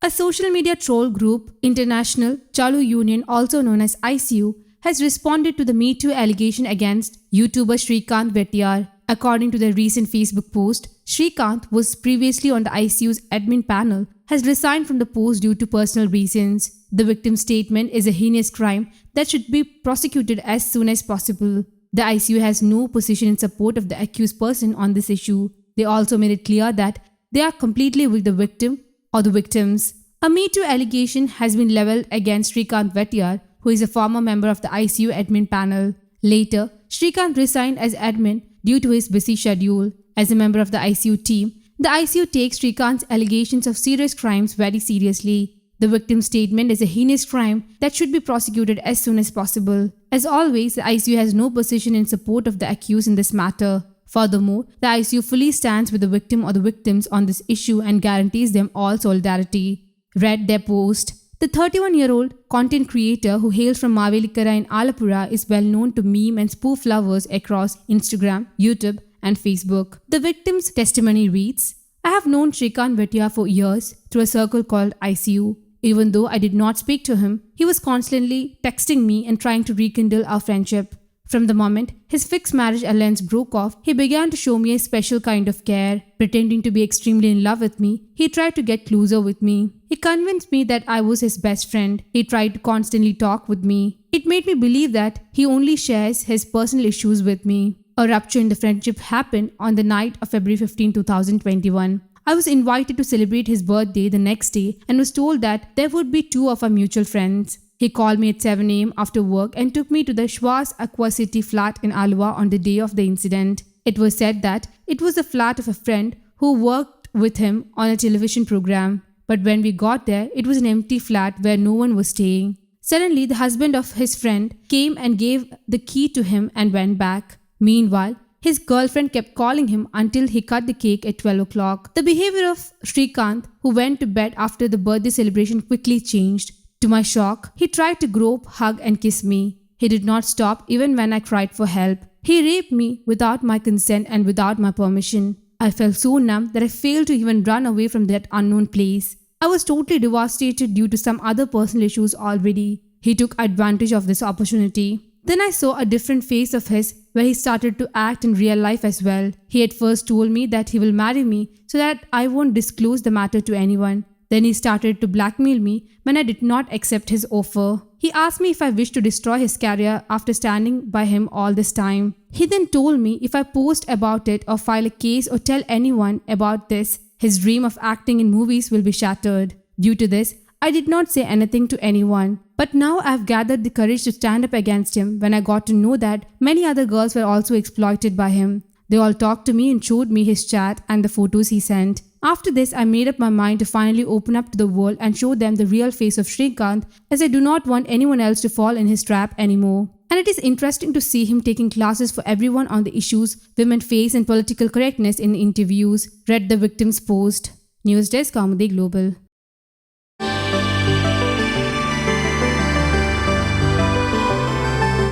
A social media troll group, International Chalu Union, also known as ICU, has responded to the Me Too allegation against YouTuber Shrikant Vetyar. According to the recent Facebook post, Shrikant was previously on the ICU's admin panel, has resigned from the post due to personal reasons. The victim's statement is a heinous crime that should be prosecuted as soon as possible. The ICU has no position in support of the accused person on this issue. They also made it clear that they are completely with the victim or the victims. A Me Too allegation has been leveled against Shrikant Vetyar, who is a former member of the ICU admin panel. Later, Shrikant resigned as admin due to his busy schedule. As a member of the ICU team, the ICU takes Shrikant's allegations of serious crimes very seriously. The victim's statement is a heinous crime that should be prosecuted as soon as possible. As always, the ICU has no position in support of the accused in this matter. Furthermore, the ICU fully stands with the victim or the victims on this issue and guarantees them all solidarity. Read their post. The 31-year-old content creator who hails from Mavelikara in Alapura is well known to meme and spoof lovers across Instagram, YouTube, and Facebook. The victim's testimony reads, "I have known Shrikant Vetyar for years through a circle called ICU. Even though I did not speak to him, he was constantly texting me and trying to rekindle our friendship. From the moment his fixed marriage alliance broke off, he began to show me a special kind of care. Pretending to be extremely in love with me, he tried to get closer with me. He convinced me that I was his best friend. He tried to constantly talk with me. It made me believe that he only shares his personal issues with me." A rupture in the friendship happened on the night of February 15, 2021. I was invited to celebrate his birthday the next day and was told that there would be two of our mutual friends. He called me at 7 a.m. after work and took me to the Schwarz Aqua City flat in Alua on the day of the incident. It was said that it was the flat of a friend who worked with him on a television program. But when we got there, it was an empty flat where no one was staying. Suddenly, the husband of his friend came and gave the key to him and went back. Meanwhile, his girlfriend kept calling him until he cut the cake at 12 o'clock. The behavior of Shrikant, who went to bed after the birthday celebration, quickly changed. To my shock, he tried to grope, hug and kiss me. He did not stop even when I cried for help. He raped me without my consent and without my permission. I felt so numb that I failed to even run away from that unknown place. I was totally devastated due to some other personal issues already. He took advantage of this opportunity. Then I saw a different face of his where he started to act in real life as well. He at first told me that he will marry me so that I won't disclose the matter to anyone. Then he started to blackmail me when I did not accept his offer. He asked me if I wished to destroy his career after standing by him all this time. He then told me if I post about it or file a case or tell anyone about this, his dream of acting in movies will be shattered. Due to this, I did not say anything to anyone. But now I have gathered the courage to stand up against him when I got to know that many other girls were also exploited by him. They all talked to me and showed me his chat and the photos he sent. After this, I made up my mind to finally open up to the world and show them the real face of Shrikant, as I do not want anyone else to fall in his trap anymore. And it is interesting to see him taking classes for everyone on the issues women face and political correctness in interviews. Read the victim's post. News Desk, Kaumudy Global.